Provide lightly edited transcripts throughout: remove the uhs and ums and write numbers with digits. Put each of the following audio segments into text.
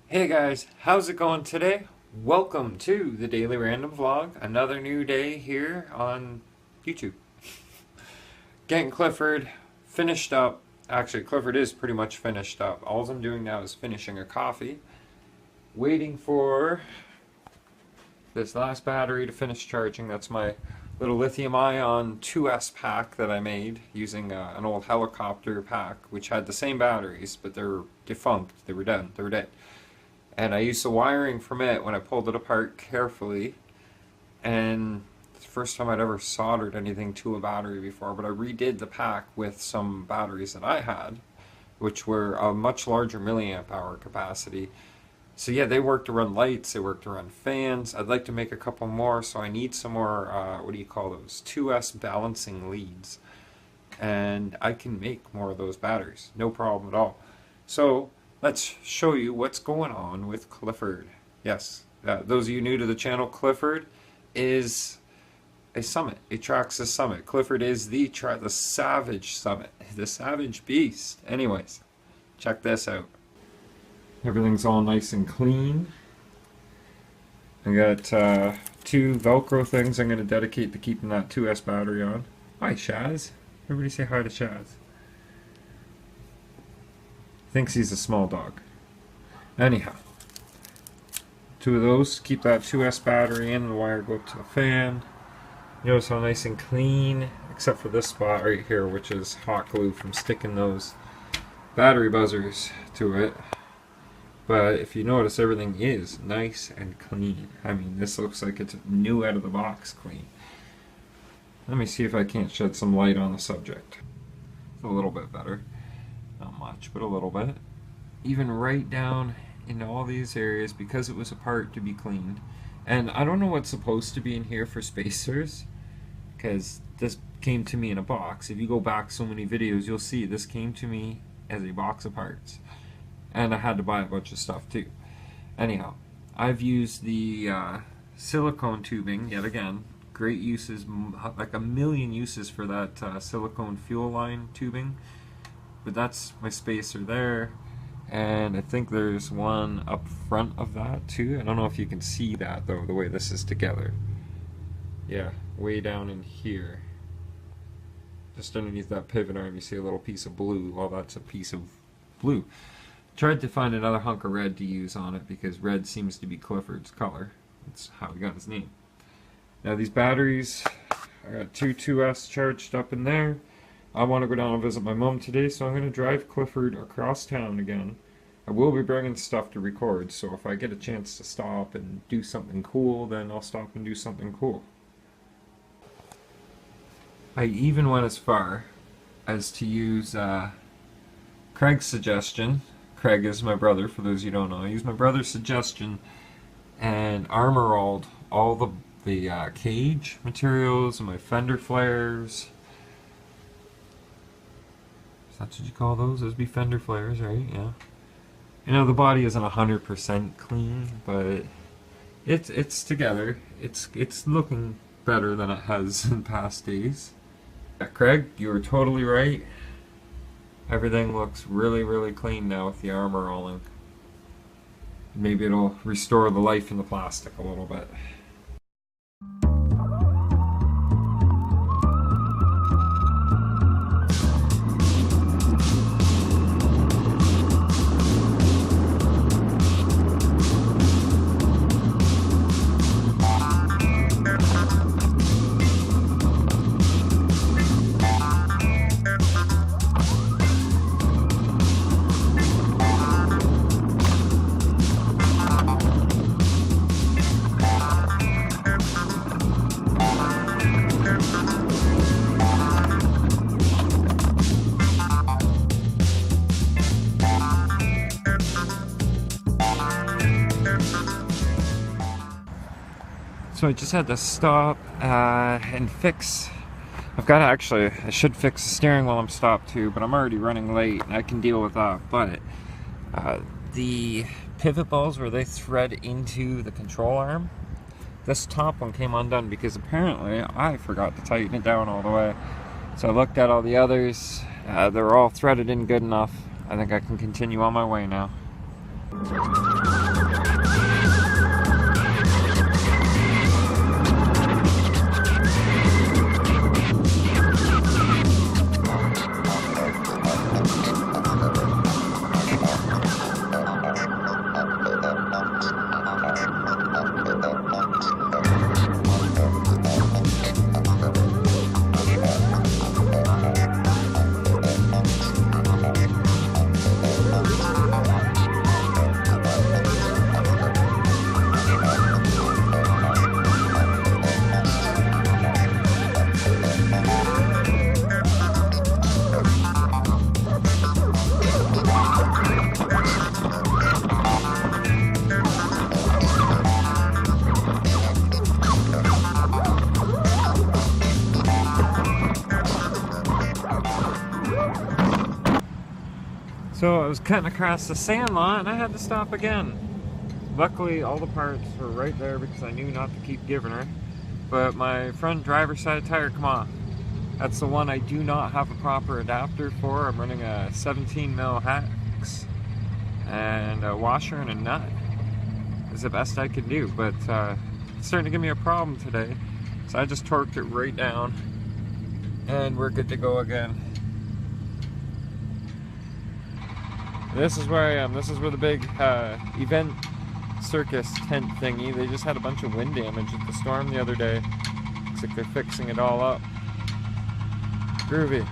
Hey guys, how's it going today? Welcome to the Daily Random Vlog. Another new day here on YouTube. Getting Clifford finished up. Actually, Clifford is pretty much finished up. All I'm doing now is finishing a coffee. Waiting for this last battery to finish charging. That's my little lithium-ion 2S pack that I made using an old helicopter pack, which had the same batteries, but they're defunct. They were done. They were dead. And I used the wiring from it when I pulled it apart carefully. And it's the first time I'd ever soldered anything to a battery before, but I redid the pack with some batteries that I had, which were a much larger milliamp hour capacity. So yeah, they work to run lights, they work to run fans. I'd like to make a couple more, so I need some more, what do you call those? 2S balancing leads. And I can make more of those batteries, no problem at all. So let's show you what's going on with Clifford. Yes, those of you new to the channel, Clifford is a summit, a Traxxas summit. Clifford is the Savage Summit, the Savage Beast. Anyways, check this out. Everything's all nice and clean. I got two Velcro things I'm going to dedicate to keeping that 2S battery on. Hi, Shaz. Everybody say hi to Shaz. Thinks he's a small dog. Anyhow, two of those keep that 2S battery in, and the wire go up to the fan. Notice how nice and clean, except for this spot right here, which is hot glue from sticking those battery buzzers to it. But if you notice, everything is nice and clean. I mean, this looks like it's new out of the box clean. Let me see if I can't shed some light on the subject. It's a little bit better. Not much, but a little bit. Even right down into all these areas, because it was a part to be cleaned. And I don't know what's supposed to be in here for spacers, because this came to me in a box. If you go back so many videos, you'll see this came to me as a box of parts. And I had to buy a bunch of stuff too. Anyhow, I've used the silicone tubing yet again. Great uses, like a million uses for that silicone fuel line tubing. But that's my spacer there, and I think there's one up front of that too. I don't know if you can see that though, the way this is together. Yeah, way down in here. Just underneath that pivot arm you see a little piece of blue. Well, that's a piece of blue. Tried to find another hunk of red to use on it because red seems to be Clifford's color. That's how he got his name. Now these batteries, I got two 2S charged up in there. I want to go down and visit my mom today, so I'm going to drive Clifford across town again. I will be bringing stuff to record, so if I get a chance to stop and do something cool, then I'll stop and do something cool. I even went as far as to use Craig's suggestion. Craig is my brother, for those you don't know. I used my brother's suggestion and armor-rolled all the cage materials and my fender flares. That's what you call those? Those be fender flares, right? Yeah. You know, the body isn't 100% clean, but it's together. It's looking better than it has in past days. Yeah, Craig, you were totally right. Everything looks really, really clean now with the armor rolling. Maybe it'll restore the life in the plastic a little bit. So I just had to stop and fix. I should fix the steering while I'm stopped too, but I'm already running late and I can deal with that. But the pivot balls where they thread into the control arm, this top one came undone because apparently I forgot to tighten it down all the way. So I looked at all the others, they're all threaded in good enough. I think I can continue on my way now. So I was cutting across the sand lot and I had to stop again. Luckily all the parts were right there because I knew not to keep giving her. But my front driver's side tire come off. That's the one I do not have a proper adapter for. I'm running a 17mm hex and a washer and a nut is the best I can do. But it's starting to give me a problem today. So I just torqued it right down and we're good to go again. This is where I am. This is where the big event circus tent thingy, they just had a bunch of wind damage at the storm the other day. Looks like they're fixing it all up. Groovy.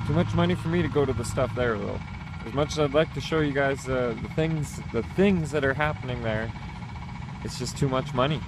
Too much money for me to go to the stuff there though. As much as I'd like to show you guys the things that are happening there, it's just too much money.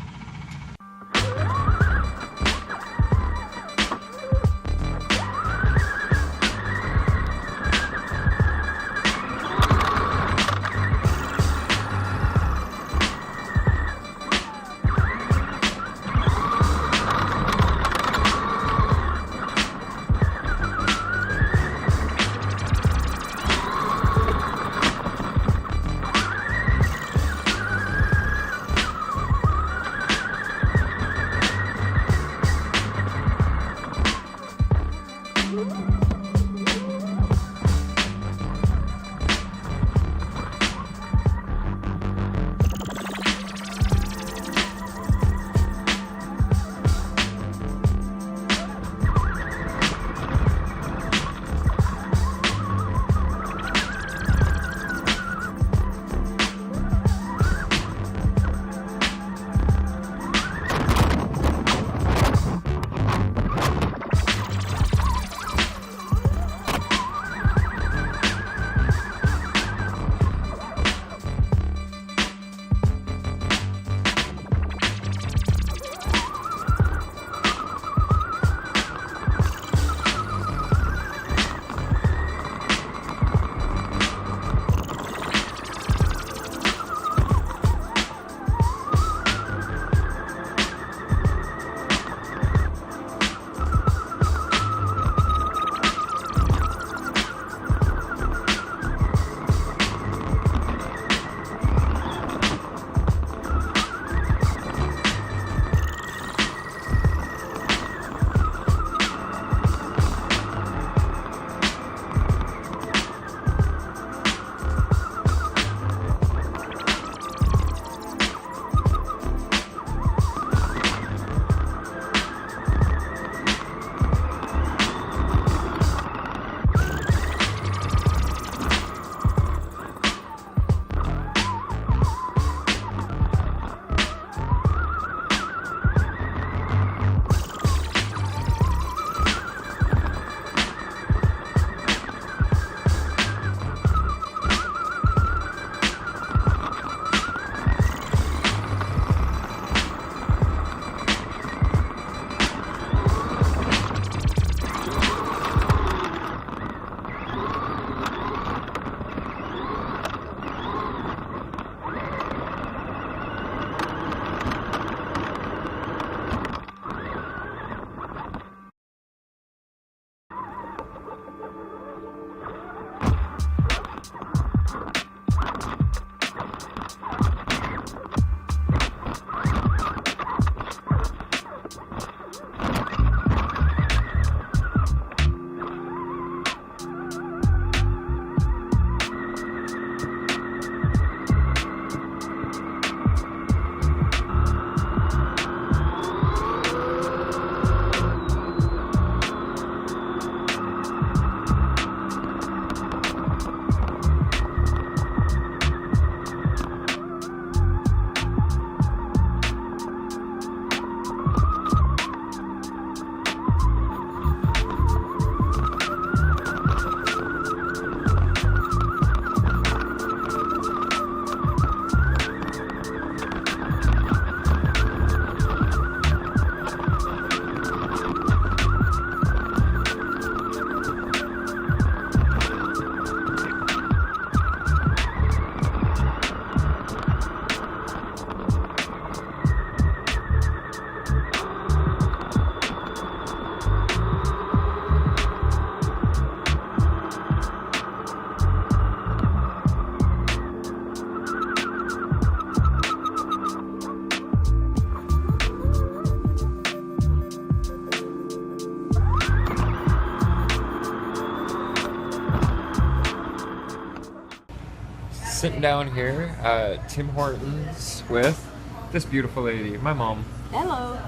Sitting down here at Tim Hortons with this beautiful lady, my mom. Hello.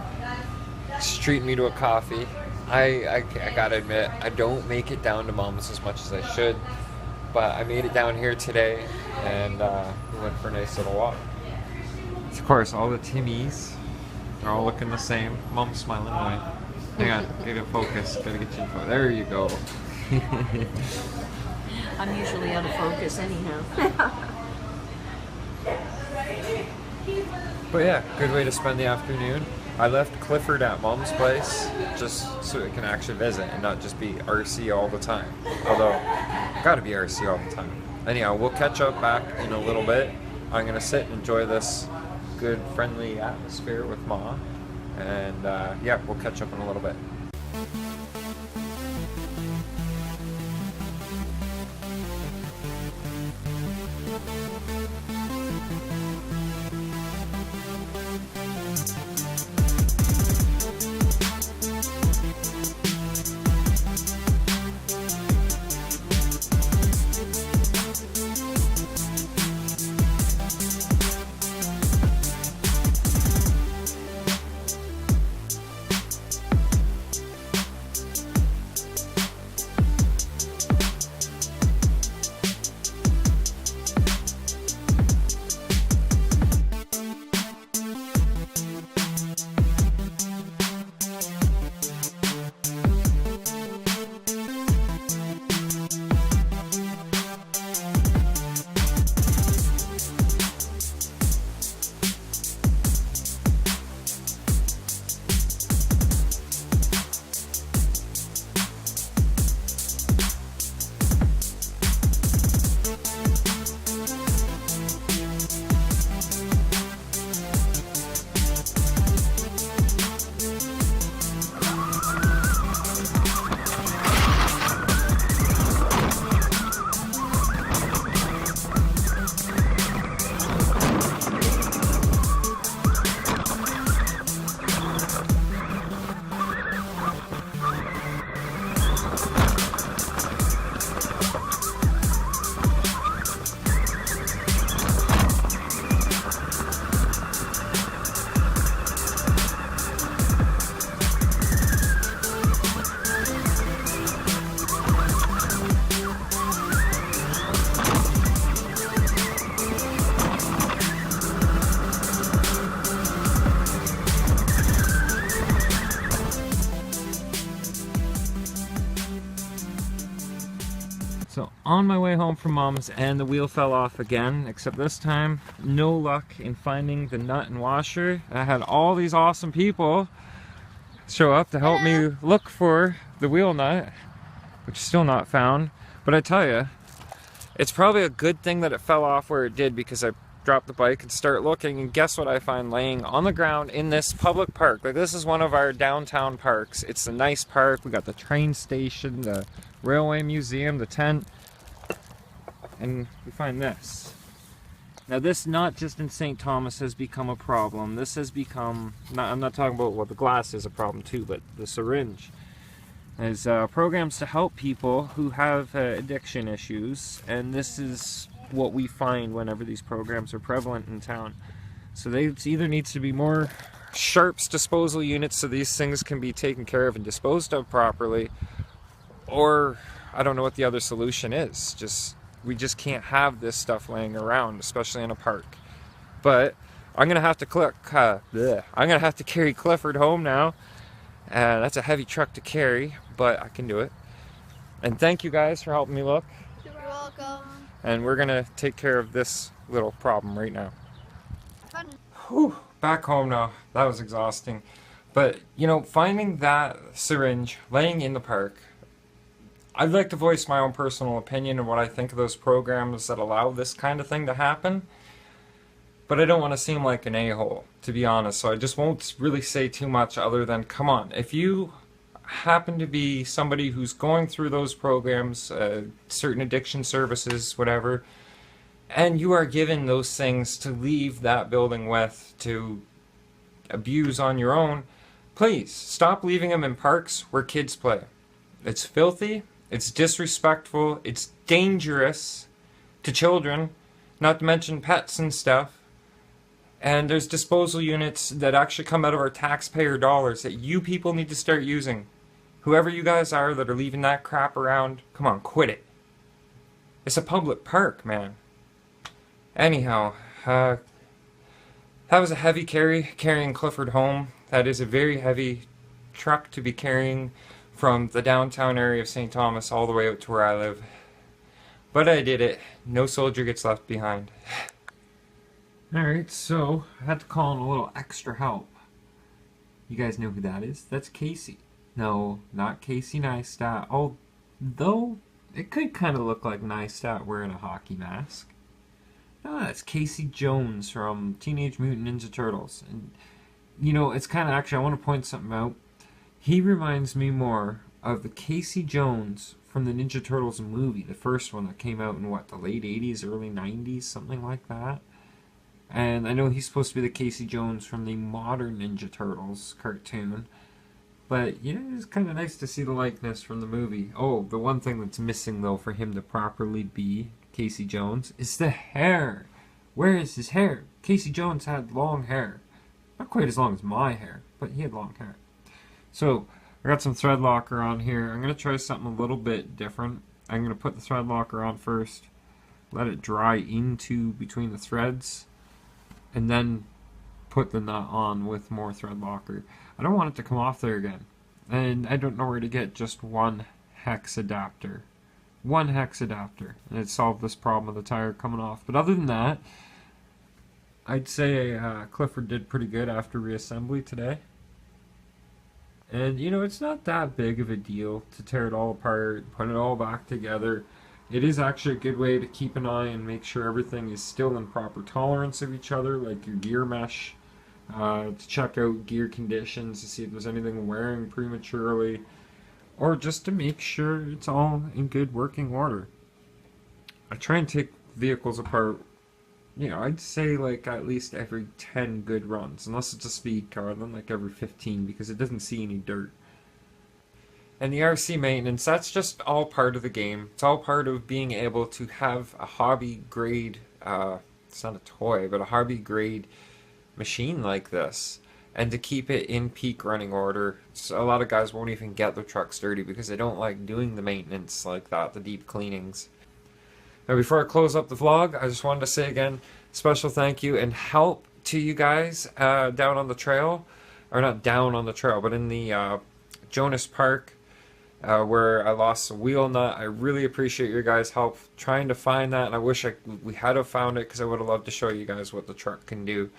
She's treating me to a coffee. I gotta admit, I don't make it down to Mom's as much as I should, but I made it down here today, and we went for a nice little walk. Of course, all the Timmies are all looking the same. Mom's smiling away. Hang on, gotta focus. Gotta get you in focus. There you go. I'm usually out of focus anyhow. But yeah, good way to spend the afternoon. I left Clifford at Mom's place just so it can actually visit and not just be RC all the time. Although, gotta be RC all the time. Anyhow, we'll catch up back in a little bit. I'm gonna sit and enjoy this good, friendly atmosphere with Ma. And yeah, we'll catch up in a little bit. So on my way home from Mom's, and the wheel fell off again, except this time no luck in finding the nut and washer. I had all these awesome people show up to help me look for the wheel nut, which is still not found. But I tell you, it's probably a good thing that it fell off where it did, because I dropped the bike and start looking, and guess what I find laying on the ground in this public park. Like, this is one of our downtown parks. It's a nice park. We got the train station, the railway museum, the tent, and we find this. Now this, not just in St. Thomas, has become a problem. This has become, I'm not talking about, well, the glass is a problem too, but the syringe. There's programs to help people who have addiction issues, and this is what we find whenever these programs are prevalent in town. So they either needs to be more sharps disposal units so these things can be taken care of and disposed of properly, or I don't know what the other solution is. We just can't have this stuff laying around, especially in a park. But I'm gonna have to carry Clifford home now. That's a heavy truck to carry, but I can do it. And thank you guys for helping me look. You're welcome. And we're gonna take care of this little problem right now. Whew, back home now. That was exhausting. But, you know, finding that syringe laying in the park, I'd like to voice my own personal opinion on what I think of those programs that allow this kind of thing to happen. But I don't want to seem like an a-hole, to be honest, so I just won't really say too much other than, come on, if you happen to be somebody who's going through those programs, certain addiction services, whatever, and you are given those things to leave that building with, to abuse on your own, please stop leaving them in parks where kids play. It's filthy, it's disrespectful, it's dangerous to children not to mention pets and stuff. And there's disposal units that actually come out of our taxpayer dollars that you people need to start using. Whoever you guys are that are leaving that crap around, come on, quit it. It's a public park, man. Anyhow, that was a heavy carrying Clifford home. That is a very heavy truck to be carrying from the downtown area of St. Thomas all the way out to where I live. But I did it. No soldier gets left behind. Alright, so I had to call in a little extra help. You guys know who that is? That's Casey. No, not Casey Neistat. Although it could kind of look like Neistat wearing a hockey mask. No, that's Casey Jones from Teenage Mutant Ninja Turtles. And, you know, it's kind of actually, I want to point something out. He reminds me more of the Casey Jones from the Ninja Turtles movie, the first one that came out in, what, the late 80s, early 90s, something like that. And I know he's supposed to be the Casey Jones from the modern Ninja Turtles cartoon. But, yeah, it's kind of nice to see the likeness from the movie. Oh, the one thing that's missing, though, for him to properly be Casey Jones is the hair. Where is his hair? Casey Jones had long hair. Not quite as long as my hair, but he had long hair. So, I got some thread locker on here. I'm going to try something a little bit different. I'm going to put the thread locker on first, let it dry into between the threads, and then put the nut on with more thread locker. I don't want it to come off there again. And I don't know where to get just one hex adapter. One hex adapter. And it solved this problem of the tire coming off. But other than that, I'd say Clifford did pretty good after reassembly today. And, you know, it's not that big of a deal to tear it all apart, put it all back together. It is actually a good way to keep an eye and make sure everything is still in proper tolerance of each other, like your gear mesh, to check out gear conditions, to see if there's anything wearing prematurely, or just to make sure it's all in good working order. I try and take vehicles apart, you know, I'd say like at least every 10 good runs, unless it's a speed car, then like every 15, because it doesn't see any dirt. And the RC maintenance, that's just all part of the game. It's all part of being able to have a hobby grade, it's not a toy, but a hobby grade machine like this. And to keep it in peak running order. So a lot of guys won't even get their trucks dirty because they don't like doing the maintenance like that, the deep cleanings. Now before I close up the vlog, I just wanted to say again, special thank you and help to you guys down on the trail. Or not down on the trail, but in the Jonas Park. Where I lost a wheel nut. I really appreciate your guys' help trying to find that, and I wish we had have found it because I would have loved to show you guys what the truck can do.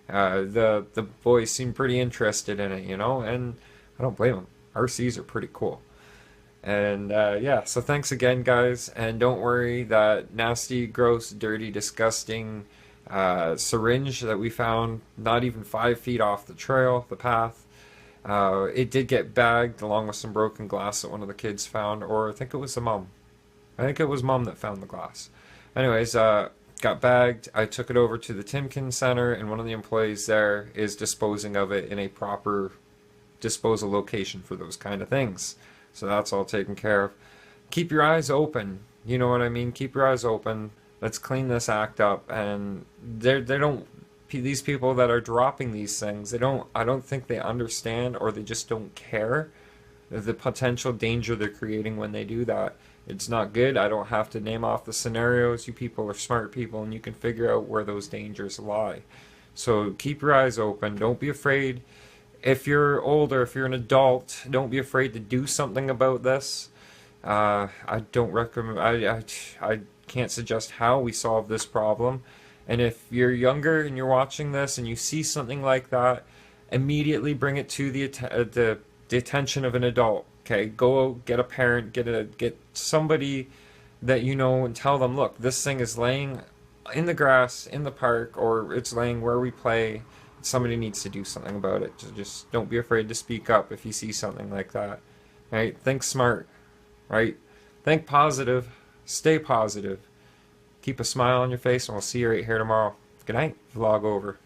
The boys seem pretty interested in it, you know, and I don't blame them. RCs are pretty cool. And yeah, so thanks again, guys, and don't worry, that nasty, gross, dirty, disgusting syringe that we found not even 5 feet off the trail, the path. It did get bagged along with some broken glass that one of the kids found, or I think it was the mom. I think it was mom that found the glass. Anyways, got bagged. I took it over to the Timken Center, and one of the employees there is disposing of it in a proper disposal location for those kind of things. So that's all taken care of. Keep your eyes open. You know what I mean? Keep your eyes open. Let's clean this act up. And they don't. These people that are dropping these things, I don't think they understand, or they just don't care the potential danger they're creating when they do that. It's not good. I don't have to name off the scenarios. You people are smart people, and you can figure out where those dangers lie. So keep your eyes open. Don't be afraid. If you're older, if you're an adult, don't be afraid to do something about this. I don't recommend. I can't suggest how we solve this problem. And if you're younger and you're watching this and you see something like that, immediately bring it to the attention of an adult. Okay, go get a parent, get somebody that you know, and tell them, look, this thing is laying in the grass in the park, or it's laying where we play. Somebody needs to do something about it. Just don't be afraid to speak up if you see something like that. Right? Think smart. Right? Think positive. Stay positive. Keep a smile on your face, and we'll see you right here tomorrow. Good night. Vlog over.